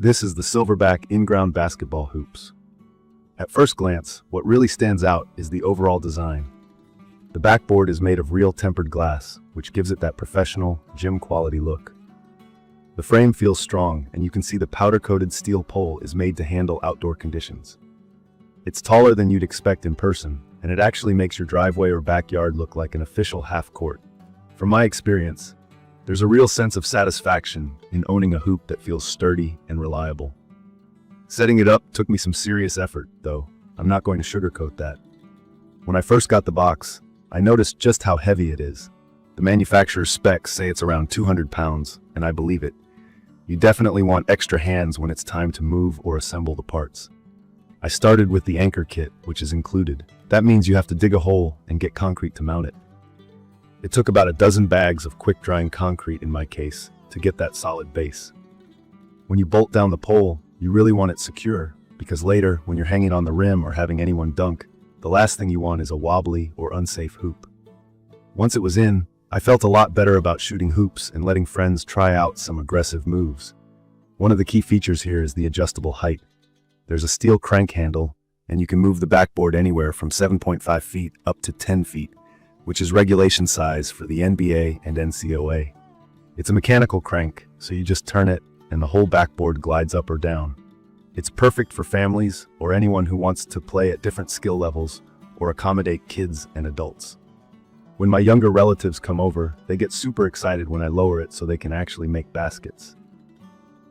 This is the Silverback In-Ground Basketball Hoops. At first glance, what really stands out is the overall design. The backboard is made of real tempered glass, which gives it that professional, gym-quality look. The frame feels strong, and you can see the powder-coated steel pole is made to handle outdoor conditions. It's taller than you'd expect in person, and it actually makes your driveway or backyard look like an official half-court. From my experience, there's a real sense of satisfaction in owning a hoop that feels sturdy and reliable. Setting it up took me some serious effort, though. I'm not going to sugarcoat that. When I first got the box, I noticed just how heavy it is. The manufacturer's specs say it's around 200 pounds, and I believe it. You definitely want extra hands when it's time to move or assemble the parts. I started with the anchor kit, which is included. That means you have to dig a hole and get concrete to mount it. It took about a dozen bags of quick-drying concrete in my case to get that solid base. When you bolt down the pole, you really want it secure, because later, when you're hanging on the rim or having anyone dunk, the last thing you want is a wobbly or unsafe hoop. Once it was in, I felt a lot better about shooting hoops and letting friends try out some aggressive moves. One of the key features here is the adjustable height. There's a steel crank handle, and you can move the backboard anywhere from 7.5 feet up to 10 feet, which is regulation size for the NBA and NCAA. It's a mechanical crank, so you just turn it and the whole backboard glides up or down. It's perfect for families or anyone who wants to play at different skill levels or accommodate kids and adults. When my younger relatives come over, they get super excited when I lower it so they can actually make baskets.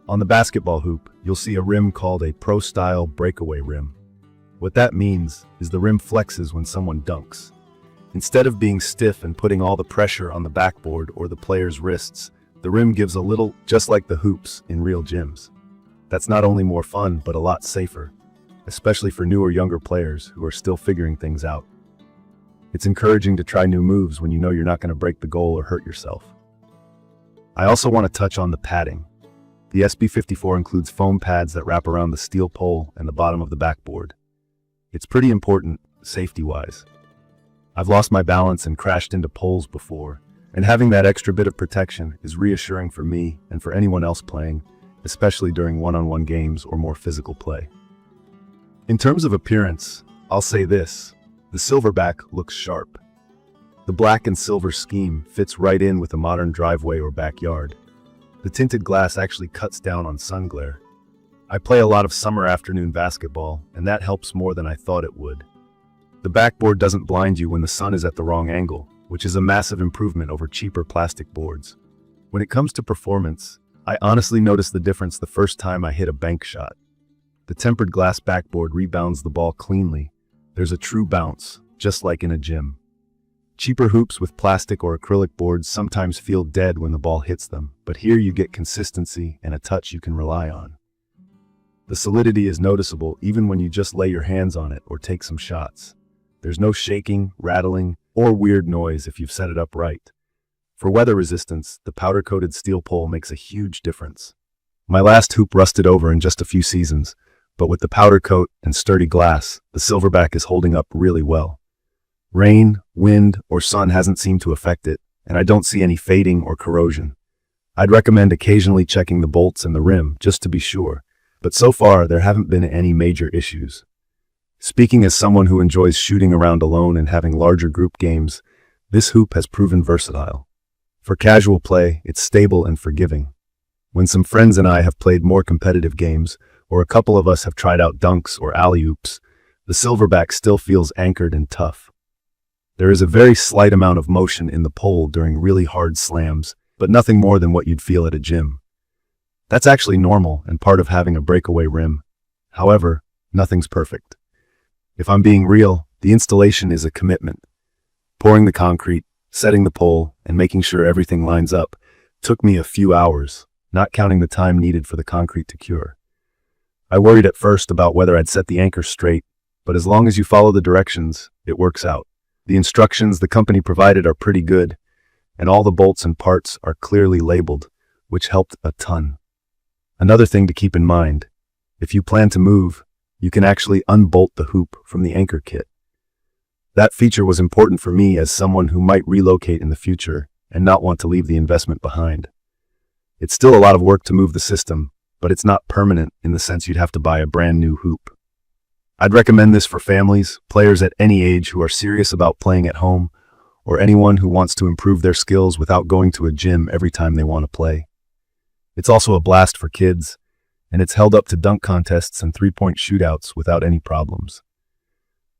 On the basketball hoop, you'll see a rim called a pro-style breakaway rim. What that means is the rim flexes when someone dunks. Instead of being stiff and putting all the pressure on the backboard or the player's wrists, the rim gives a little, just like the hoops in real gyms. That's not only more fun, but a lot safer, especially for newer, younger players who are still figuring things out. It's encouraging to try new moves when you know you're not going to break the goal or hurt yourself. I also want to touch on the padding. The SB54 includes foam pads that wrap around the steel pole and the bottom of the backboard. It's pretty important, safety-wise. I've lost my balance and crashed into poles before, and having that extra bit of protection is reassuring for me and for anyone else playing, especially during one-on-one games or more physical play. In terms of appearance, I'll say this: the Silverback looks sharp. The black and silver scheme fits right in with a modern driveway or backyard. The tinted glass actually cuts down on sun glare. I play a lot of summer afternoon basketball, and that helps more than I thought it would. The backboard doesn't blind you when the sun is at the wrong angle, which is a massive improvement over cheaper plastic boards. When it comes to performance, I honestly noticed the difference the first time I hit a bank shot. The tempered glass backboard rebounds the ball cleanly. There's a true bounce, just like in a gym. Cheaper hoops with plastic or acrylic boards sometimes feel dead when the ball hits them, but here you get consistency and a touch you can rely on. The solidity is noticeable even when you just lay your hands on it or take some shots. There's no shaking, rattling, or weird noise if you've set it up right. For weather resistance, the powder-coated steel pole makes a huge difference. My last hoop rusted over in just a few seasons, but with the powder coat and sturdy glass, the Silverback is holding up really well. Rain, wind, or sun hasn't seemed to affect it, and I don't see any fading or corrosion. I'd recommend occasionally checking the bolts and the rim just to be sure, but so far there haven't been any major issues. Speaking as someone who enjoys shooting around alone and having larger group games, this hoop has proven versatile. For casual play, it's stable and forgiving. When some friends and I have played more competitive games, or a couple of us have tried out dunks or alley-oops, the Silverback still feels anchored and tough. There is a very slight amount of motion in the pole during really hard slams, but nothing more than what you'd feel at a gym. That's actually normal and part of having a breakaway rim. However, nothing's perfect. If I'm being real, the installation is a commitment. Pouring the concrete, setting the pole, and making sure everything lines up took me a few hours, not counting the time needed for the concrete to cure. I worried at first about whether I'd set the anchor straight, but as long as you follow the directions, it works out. The instructions the company provided are pretty good, and all the bolts and parts are clearly labeled, which helped a ton. Another thing to keep in mind: if you plan to move, you can actually unbolt the hoop from the anchor kit. That feature was important for me as someone who might relocate in the future and not want to leave the investment behind. It's still a lot of work to move the system, but it's not permanent in the sense you'd have to buy a brand new hoop. I'd recommend this for families, players at any age who are serious about playing at home, or anyone who wants to improve their skills without going to a gym every time they want to play. It's also a blast for kids, and it's held up to dunk contests and three-point shootouts without any problems.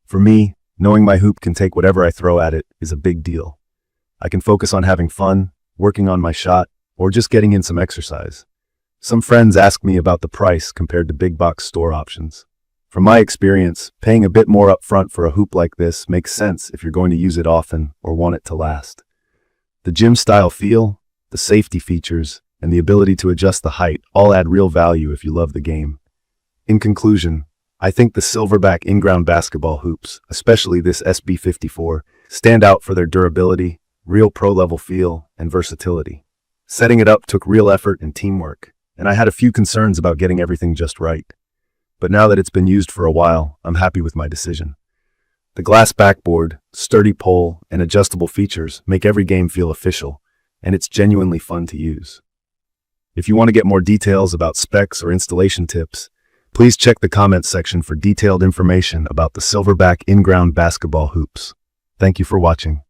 For me, knowing my hoop can take whatever I throw at it is a big deal. I can focus on having fun, working on my shot, or just getting in some exercise. Some friends ask me about the price compared to big box store options. From my experience, paying a bit more up front for a hoop like this makes sense if you're going to use it often or want it to last. The gym-style feel, the safety features, and the ability to adjust the height all add real value if you love the game. In conclusion, I think the Silverback in-ground basketball hoops, especially this SB54, stand out for their durability, real pro-level feel, and versatility. Setting it up took real effort and teamwork, and I had a few concerns about getting everything just right. But now that it's been used for a while, I'm happy with my decision. The glass backboard, sturdy pole, and adjustable features make every game feel official, and it's genuinely fun to use. If you want to get more details about specs or installation tips, please check the comments section for detailed information about the Silverback in-ground basketball hoops. Thank you for watching.